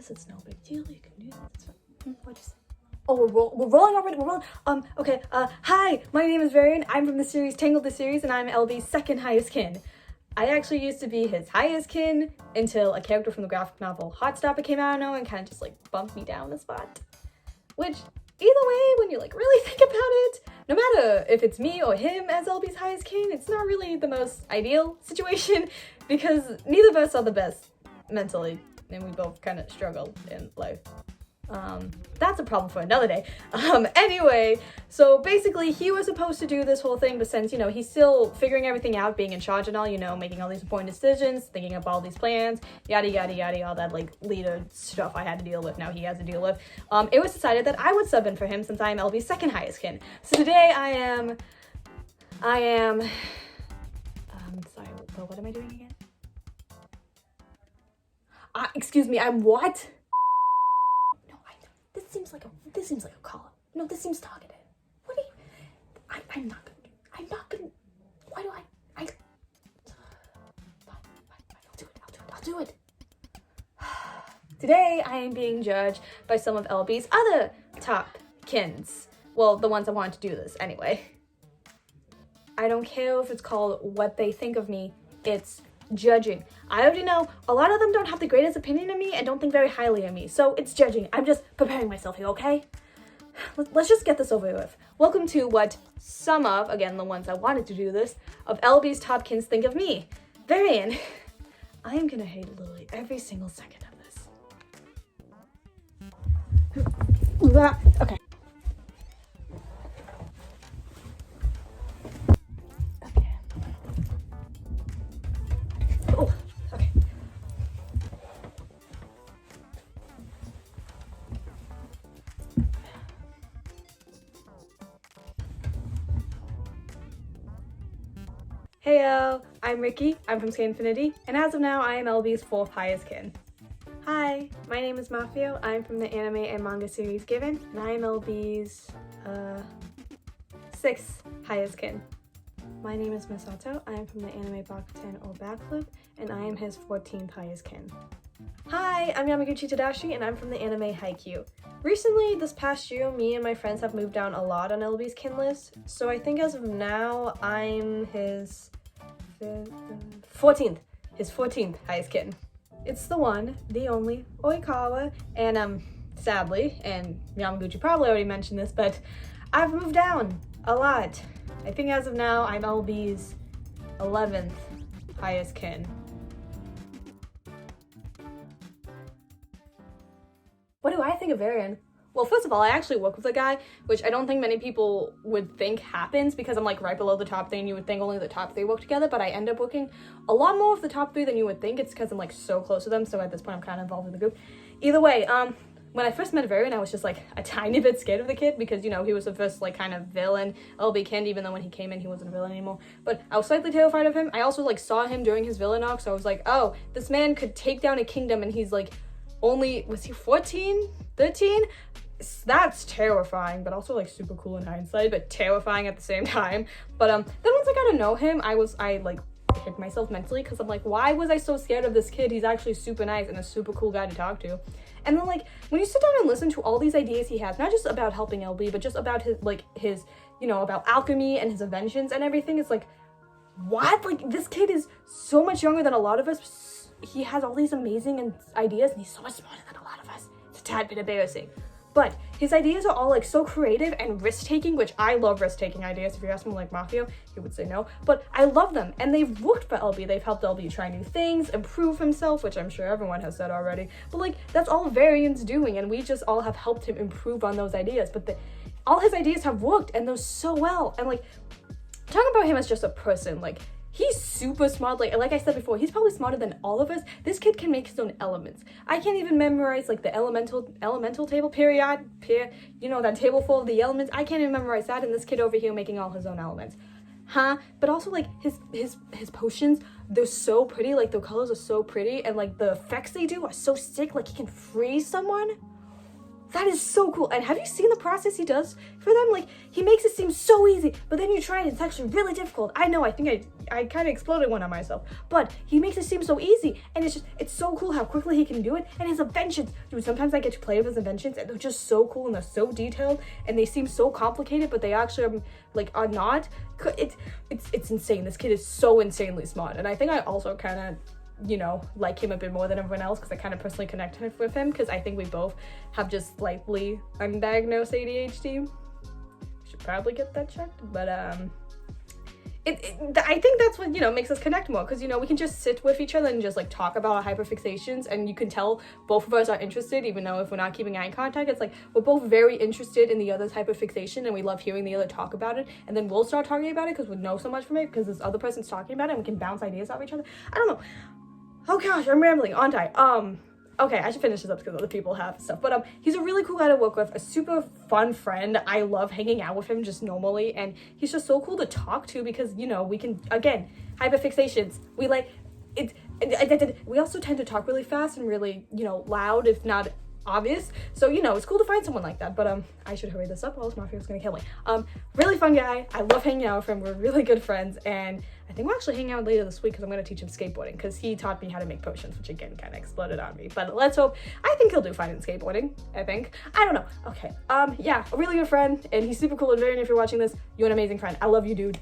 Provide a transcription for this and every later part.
this. It's no big deal. You can do this. It's fine. What'd you say? Oh, we're rolling already. We're rolling. Okay. Hi, my name is Varian. I'm from the series Tangled the Series, and I'm LB's second highest kin. I actually used to be his highest kin until a character from the graphic novel Heartstopper came out of nowhere and kind of just like bumped me down a spot. Which, either way, when you like really think about it, no matter if it's me or him as LB's highest kin, it's not really the most ideal situation because neither of us are the best mentally, and we both kind of struggle in life. That's a problem for another day. Anyway, so basically he was supposed to do this whole thing, but since, you know, he's still figuring everything out, being in charge and all, you know, making all these important decisions, thinking up all these plans, yada, yada, yada, all that, like, leader stuff I had to deal with, now he has to deal with, it was decided that I would sub in for him since I am LB's second highest kin. So today I am, sorry, what am I doing again? Excuse me, I'm what? This seems like a call. No, this seems targeted. What do you? I'm not gonna. Why do I? Fine, I'll do it. Today I am being judged by some of LB's other top kins. Well, the ones that wanted to do this anyway. I don't care if it's called what they think of me. It's judging. I already know a lot of them don't have the greatest opinion of me and don't think very highly of me, so it's judging. I'm just preparing myself here, okay? Let's just get this over with. Welcome to what some of, again, the ones that wanted to do this, of LB's top kins think of me. Varian, I am gonna hate literally every single second of this. Okay. Heyo, I'm Ricky, I'm from Skate Infinity, and as of now, I am LB's fourth highest kin. Hi, my name is Mafio, I'm from the anime and manga series Given, and I am LB's, sixth highest kin. My name is Masato, I am from the anime Bakuten or Backflip, and I am his 14th highest kin. Hi, I'm Yamaguchi Tadashi, and I'm from the anime Haikyuu. Recently, this past year, me and my friends have moved down a lot on LB's kin list, so I think as of now, I'm his 14th highest kin. It's the one, the only, Oikawa, and sadly, and Yamaguchi probably already mentioned this, but I've moved down a lot. I think as of now, I'm LB's 11th highest kin. What do I think of Varian? Well, first of all, I actually work with a guy, which I don't think many people would think happens because I'm like right below the top 3 and you would think only the top 3 work together, but I end up working a lot more of the top 3 than you would think. It's because I'm like so close to them, so at this point I'm kind of involved in the group. Either way, when I first met Varian, I was just like a tiny bit scared of the kid because, you know, he was the first like kind of villain LB kin, even though when he came in he wasn't a villain anymore. But I was slightly terrified of him. I also like saw him during his villain arc, so I was like, oh, this man could take down a kingdom and he's like only, was he 14, 13? That's terrifying, but also like super cool in hindsight, but terrifying at the same time. But then once I got to know him, I like hit myself mentally because I'm like, why was I so scared of this kid? He's actually super nice and a super cool guy to talk to. And then like when you sit down and listen to all these ideas he has, not just about helping LB, but just about his you know, about alchemy and his inventions and everything, it's like, what? Like this kid is so much younger than a lot of us. He has all these amazing ideas and he's so much smarter than a lot of us. It's a tad bit embarrassing. But his ideas are all like so creative and risk-taking, which I love risk-taking ideas. If you ask him like Mafio, he would say no. But I love them, and they've worked for LB. They've helped LB try new things, improve himself, which I'm sure everyone has said already. But like, that's all Varian's doing, and we just all have helped him improve on those ideas. But all his ideas have worked, and those so well. And like, talking about him as just a person, like, he's super smart. Like I said before, he's probably smarter than all of us. This kid can make his own elements. I can't even memorize like the elemental table, you know, that table full of the elements. I can't even memorize that, and this kid over here making all his own elements. But also like his potions, they're so pretty, like the colors are so pretty, and like the effects they do are so sick, like he can freeze someone. That is so cool. And have you seen the process he does for them? Like, he makes it seem so easy, but then you try it, it's actually really difficult. I know, I think I kind of exploded one on myself, but he makes it seem so easy, and it's so cool how quickly he can do it. And his inventions, dude, sometimes I get to play with his inventions, and they're just so cool, and they're so detailed, and they seem so complicated, but they actually are not. It's insane. This kid is so insanely smart, and I think I also kind of, you know, like him a bit more than everyone else because I kind of personally connected with him because I think we both have just slightly undiagnosed ADHD. Should probably get that checked, but I think that's what, you know, makes us connect more, because, you know, we can just sit with each other and just like talk about our hyperfixations, and you can tell both of us are interested, even though if we're not keeping eye contact, it's like we're both very interested in the other's hyperfixation, and we love hearing the other talk about it, and then we'll start talking about it because we know so much from it because this other person's talking about it, and we can bounce ideas off each other. I don't know. Oh gosh, I'm rambling, aren't I? Okay, I should finish this up because other people have stuff. But he's a really cool guy to work with, a super fun friend. I love hanging out with him just normally, and he's just so cool to talk to because, you know, we can, again, hyperfixations. We like it. We also tend to talk really fast and really, you know, loud, if not obvious. So, you know, it's cool to find someone like that. But I should hurry this up, or else Mafia is gonna kill me. Really fun guy. I love hanging out with him. We're really good friends, and I think we're actually hanging out later this week because I'm going to teach him skateboarding because he taught me how to make potions, which again kind of exploded on me. But let's hope. I think he'll do fine in skateboarding. I think. I don't know. Okay. Yeah, a really good friend, and he's super cool. And Varian, if you're watching this, you're an amazing friend. I love you, dude.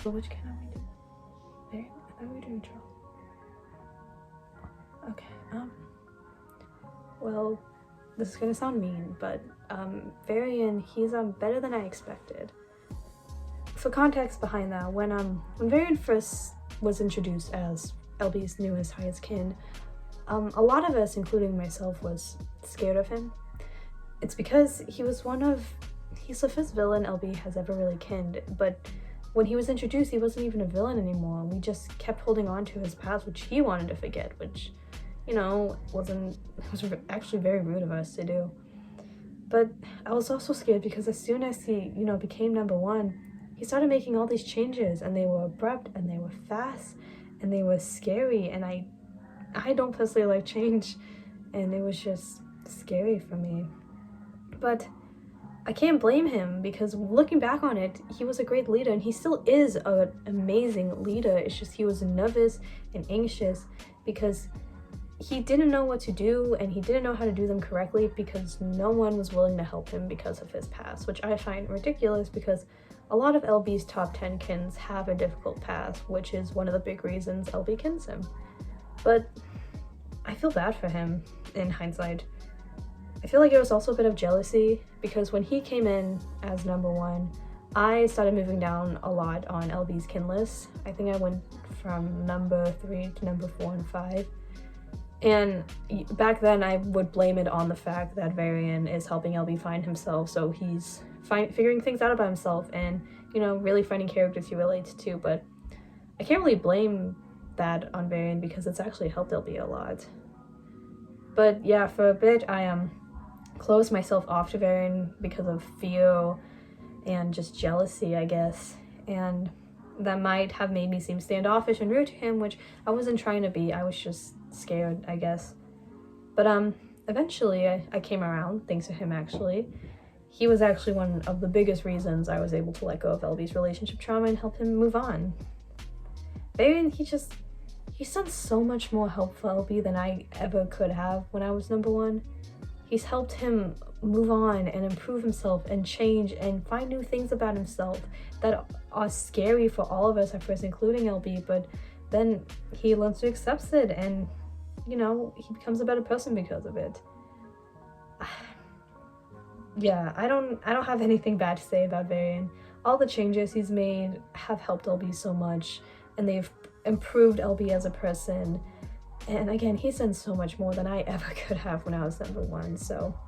So which can I do? Varian? I thought we were doing troll. Okay. Well, this is gonna sound mean, but Varian, he's better than I expected. For context behind that, when Varian first was introduced as LB's newest highest kin, a lot of us, including myself, was scared of him. It's because he's the first villain LB has ever really kinned, but when he was introduced, he wasn't even a villain anymore. We just kept holding on to his past, which he wanted to forget, which, you know, was actually very rude of us to do. But I was also scared because as soon as he, you know, became number one, he started making all these changes, and they were abrupt, and they were fast, and they were scary, and I don't personally like change, and it was just scary for me. But I can't blame him because looking back on it, he was a great leader, and he still is an amazing leader. It's just he was nervous and anxious because he didn't know what to do, and he didn't know how to do them correctly because no one was willing to help him because of his past, which I find ridiculous because a lot of LB's top 10 kins have a difficult past, which is one of the big reasons LB kins him. But I feel bad for him in hindsight. I feel like it was also a bit of jealousy because when he came in as number one, I started moving down a lot on LB's kin list. I think I went from number 3 to number 4 and 5. And back then I would blame it on the fact that Varian is helping LB find himself, so he's figuring things out about himself and, you know, really finding characters he relates to. But I can't really blame that on Varian because it's actually helped LB a lot. But yeah, for a bit I closed myself off to Varian because of fear and just jealousy, I guess, and that might have made me seem standoffish and rude to him, which I wasn't trying to be. I was just scared, I guess. But eventually I came around, thanks to him actually. He was actually one of the biggest reasons I was able to let go of LB's relationship trauma and help him move on. Varian, he's done so much more help for LB than I ever could have when I was number one. He's helped him move on and improve himself and change and find new things about himself that are scary for all of us at first, including LB, but then he learns to accept it and, you know, he becomes a better person because of it. Yeah, I don't have anything bad to say about Varian. All the changes he's made have helped LB so much, and they've improved LB as a person. And again, he's done so much more than I ever could have when I was number one. So,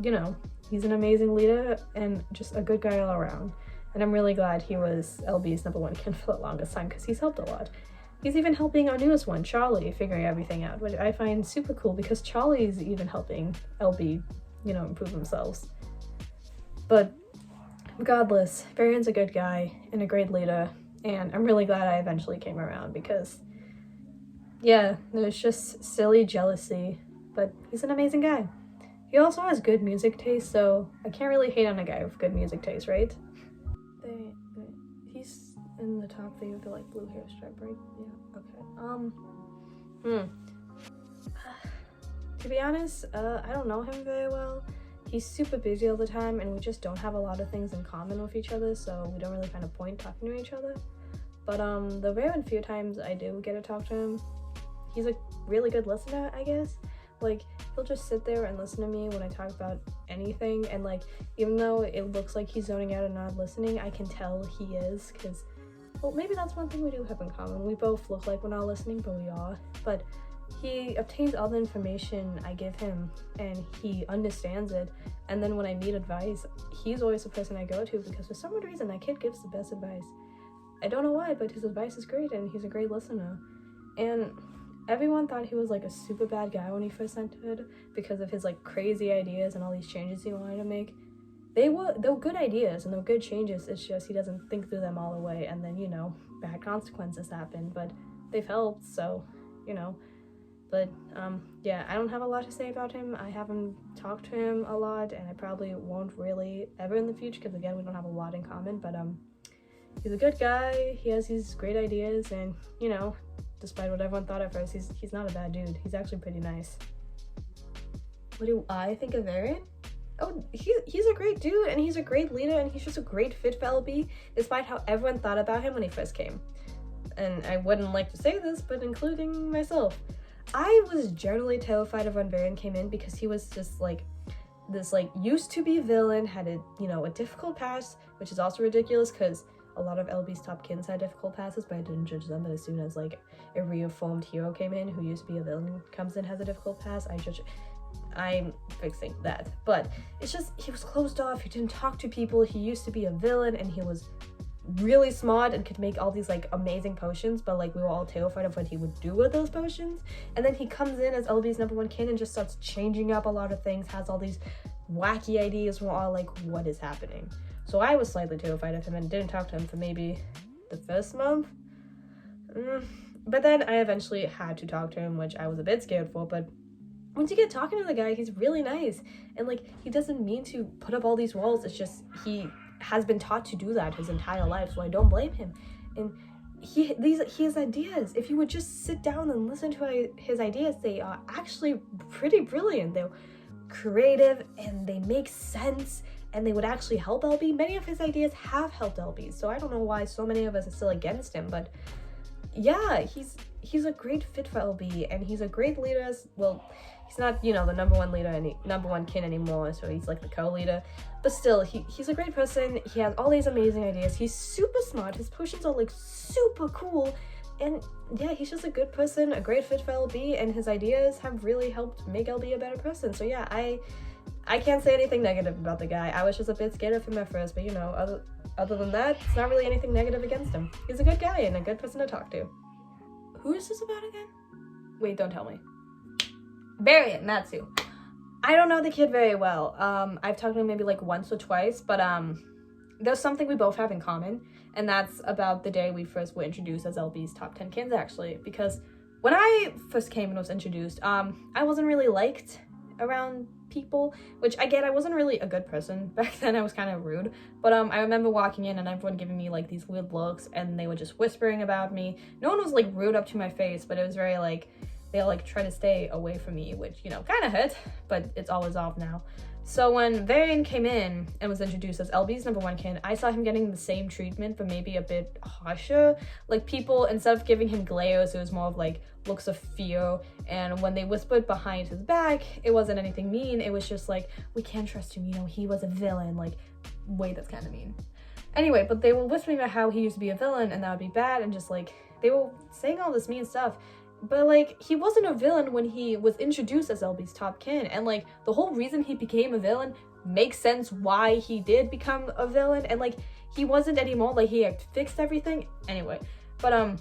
you know, he's an amazing leader and just a good guy all around. And I'm really glad he was LB's number one kin for the longest time because he's helped a lot. He's even helping our newest one, Charlie, figuring everything out, which I find super cool because Charlie's even helping LB, you know, improve themselves. But regardless, Varian's a good guy and a great leader, and I'm really glad I eventually came around because, yeah, there's just silly jealousy, but he's an amazing guy. He also has good music taste, so I can't really hate on a guy with good music taste, right? He's in the top three with the like blue hair stripe, right? Yeah, okay. To be honest, I don't know him very well. He's super busy all the time, and we just don't have a lot of things in common with each other, so we don't really find a point talking to each other. But the very few times I do get to talk to him, he's a really good listener, I guess. Like, he'll just sit there and listen to me when I talk about anything, and like, even though it looks like he's zoning out and not listening, I can tell he is, because, well, maybe that's one thing we do have in common. We both look like we're not listening, but we are. But he obtains all the information I give him, and he understands it, and then when I need advice, he's always the person I go to, because for some reason that kid gives the best advice. I don't know why, but his advice is great, and he's a great listener. And everyone thought he was like a super bad guy when he first entered because of his like crazy ideas and all these changes he wanted to make. They were good ideas and they were good changes, it's just he doesn't think through them all the way, and then, you know, bad consequences happen, but they've helped, so, you know. But yeah, I don't have a lot to say about him. I haven't talked to him a lot, and I probably won't really ever in the future, because again, we don't have a lot in common. But he's a good guy, he has these great ideas, and, you know, despite what everyone thought at first, he's not a bad dude. He's actually pretty nice. What do I think of Varian? Oh, he's a great dude, and he's a great leader, and he's just a great fit for LB, despite how everyone thought about him when he first came. And I wouldn't like to say this, but including myself, I was generally terrified of when Varian came in, because he was just like this like used to be villain, had a, you know, a difficult past, which is also ridiculous because a lot of LB's top kins had difficult passes, but I didn't judge them. But as soon as like a reformed hero came in who used to be a villain comes in, has a difficult pass, I'm fixing that. But it's just, he was closed off, he didn't talk to people, he used to be a villain, and he was really smart and could make all these like amazing potions, but like we were all terrified of what he would do with those potions. And then he comes in as LB's #1 kin and just starts changing up a lot of things, has all these wacky ideas, and we're all like, what is happening? So I was slightly terrified of him and didn't talk to him for maybe the first month. But then I eventually had to talk to him, which I was a bit scared for, but once you get talking to the guy, he's really nice, and like he doesn't mean to put up all these walls. It's just he has been taught to do that his entire life, so I don't blame him. And he has ideas. If you would just sit down and listen to his ideas, they are actually pretty brilliant. They're creative and they make sense, and they would actually help LB. Many of his ideas have helped LB, so I don't know why so many of us are still against him. But yeah, he's a great fit for LB, and he's a great leader. Well, he's not, you know, the #1 leader, #1 kin anymore, so he's like the co-leader. But still, he's a great person. He has all these amazing ideas. He's super smart. His potions are like super cool. And yeah, he's just a good person, a great fit for LB, and his ideas have really helped make LB a better person. So yeah, I can't say anything negative about the guy. I was just a bit scared of him at first, but you know, other than that, it's not really anything negative against him. He's a good guy and a good person to talk to. Who is this about again? Wait, don't tell me. Varian, that's who. I don't know the kid very well. I've talked to him maybe like once or twice, but there's something we both have in common, and that's about the day we first were introduced as LB's top 10 kins, actually. Because when I first came and was introduced, I wasn't really liked around people, which I get. I wasn't really a good person back then. I was kind of rude, but I remember walking in and everyone giving me like these weird looks, and they were just whispering about me. No one was like rude up to my face, but it was very like they like try to stay away from me, which, you know, kind of hurt, but it's all resolved now. So when Varian came in and was introduced as LB's #1 kin, I saw him getting the same treatment, but maybe a bit harsher. Like, people, instead of giving him glares, it was more of like looks of fear. And when they whispered behind his back, it wasn't anything mean. It was just like, we can't trust him, you know, he was a villain. Like, wait, that's kind of mean. Anyway, but they were whispering about how he used to be a villain and that would be bad, and just like, they were saying all this mean stuff. But like, he wasn't a villain when he was introduced as LB's top kin, and like the whole reason he became a villain makes sense why he did become a villain, and like he wasn't anymore. Like, he had fixed everything anyway. But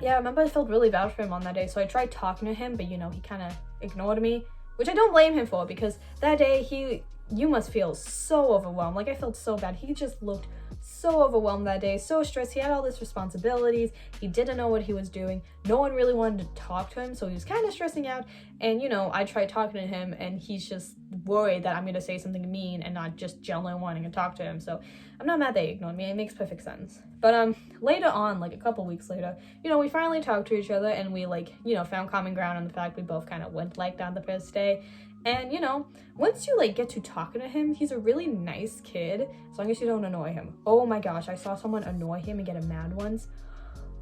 yeah, I remember I felt really bad for him on that day, so I tried talking to him, but you know, he kind of ignored me, which I don't blame him for, because that day you must feel so overwhelmed. Like, I felt so bad. He just looked so overwhelmed that day, so stressed. He had all these responsibilities. He didn't know what he was doing. No one really wanted to talk to him, so he was kind of stressing out. And, you know, I tried talking to him, and he's just worried that I'm going to say something mean and not just genuinely wanting to talk to him. So I'm not mad that he ignored me. It makes perfect sense. But later on, like a couple weeks later, you know, we finally talked to each other, and we, like, you know, found common ground on the fact we both kind of went like that the first day. And, you know, once you, like, get to talking to him, he's a really nice kid, as long as you don't annoy him. Oh my gosh, I saw someone annoy him and get him mad once.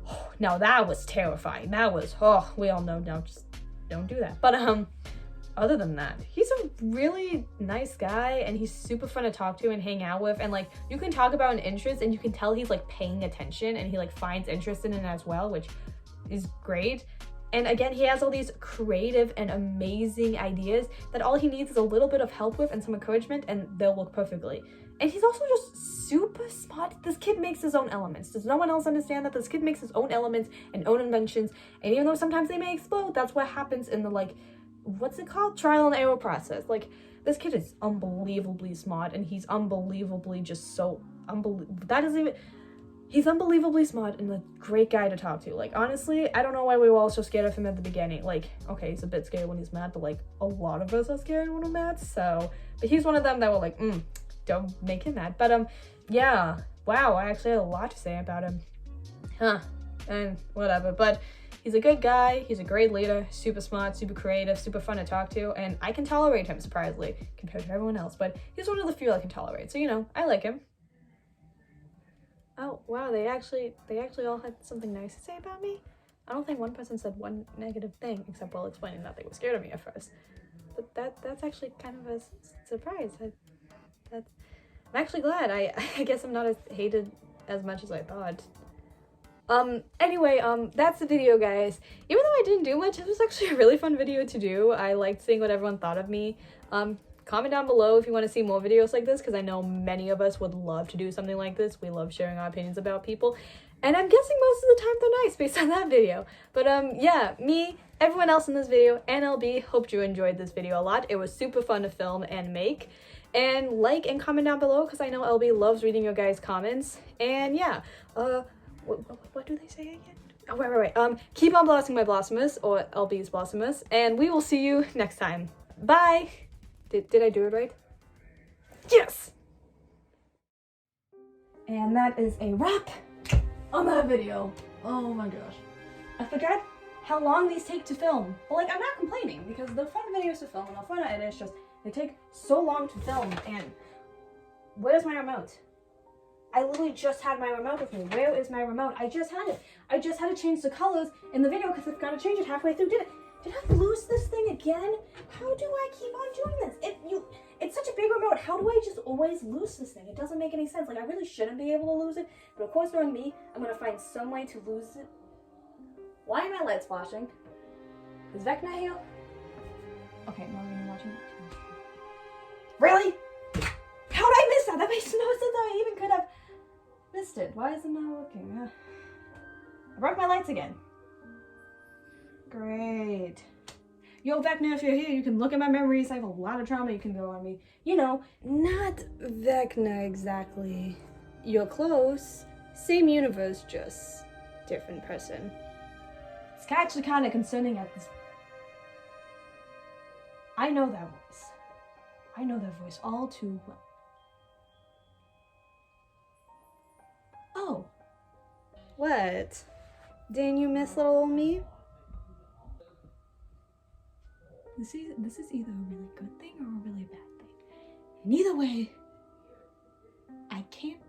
Oh, now that was terrifying. That was, oh, we all know now, just don't do that. But, other than that, he's a really nice guy, and he's super fun to talk to and hang out with. And, like, you can talk about an interest, and you can tell he's, like, paying attention, and he, like, finds interest in it as well, which is great. And again, he has all these creative and amazing ideas that all he needs is a little bit of help with and some encouragement, and they'll work perfectly. And he's also just super smart. This kid makes his own elements. Does no one else understand that? This kid makes his own elements and own inventions, and even though sometimes they may explode, that's what happens in the, like, what's it called? Trial and error process. Like, this kid is unbelievably smart, and he's unbelievably just so he's unbelievably smart and a great guy to talk to. Like, honestly, I don't know why we were all so scared of him at the beginning. Like, okay, he's a bit scared when he's mad, but, like, a lot of us are scared when we're mad, so. But he's one of them that were like, don't make him mad. But, yeah. Wow, I actually had a lot to say about him. And whatever. But he's a good guy. He's a great leader. Super smart, super creative, super fun to talk to. And I can tolerate him, surprisingly, compared to everyone else. But he's one of the few I can tolerate. So, you know, I like him. Oh, wow, they actually all had something nice to say about me? I don't think one person said one negative thing, except while explaining that they were scared of me at first. But that's actually kind of a surprise. I'm actually glad. I guess I'm not as hated as much as I thought. Anyway, that's the video, guys. Even though I didn't do much, it was actually a really fun video to do. I liked seeing what everyone thought of me. Comment down below if you want to see more videos like this, because I know many of us would love to do something like this. We love sharing our opinions about people, and I'm guessing most of the time they're nice based on that video. But yeah, me, everyone else in this video, and LB, hoped you enjoyed this video a lot. It was super fun to film and make. And like and comment down below, because I know LB loves reading your guys' comments. And yeah, what do they say again? Oh, wait. Keep on blossoming my blossomers, or LB's blossomers, and we will see you next time. Bye! Did I do it right? Yes! And that is a wrap on that video. Oh my gosh. I forgot how long these take to film. But, like, I'm not complaining, because they're fun videos to film and they're fun to edit. It's just, they take so long to film. And where's my remote? I literally just had my remote with me. Where is my remote? I just had it. I just had to change the colors in the video because I've got to change it halfway through. Did I lose this thing again? How do I keep on doing this? It's such a big remote. How do I just always lose this thing? It doesn't make any sense. Like, I really shouldn't be able to lose it. But of course, knowing me, I'm going to find some way to lose it. Why are my lights flashing? Is Vecna here? Okay, no, I'm going to be watching it. Really? How did I miss that? That makes no sense how I even could have missed it. Why is it not working? I broke my lights again. Great. Yo, Vecna, if you're here, you can look at my memories. I have a lot of trauma you can go on me. You know, not Vecna exactly. You're close. Same universe, just different person. It's actually kind of concerning at this. I know that voice. I know that voice all too well. Oh. What? Didn't you miss little old me? This is either a really good thing or a really bad thing. And either way, I can't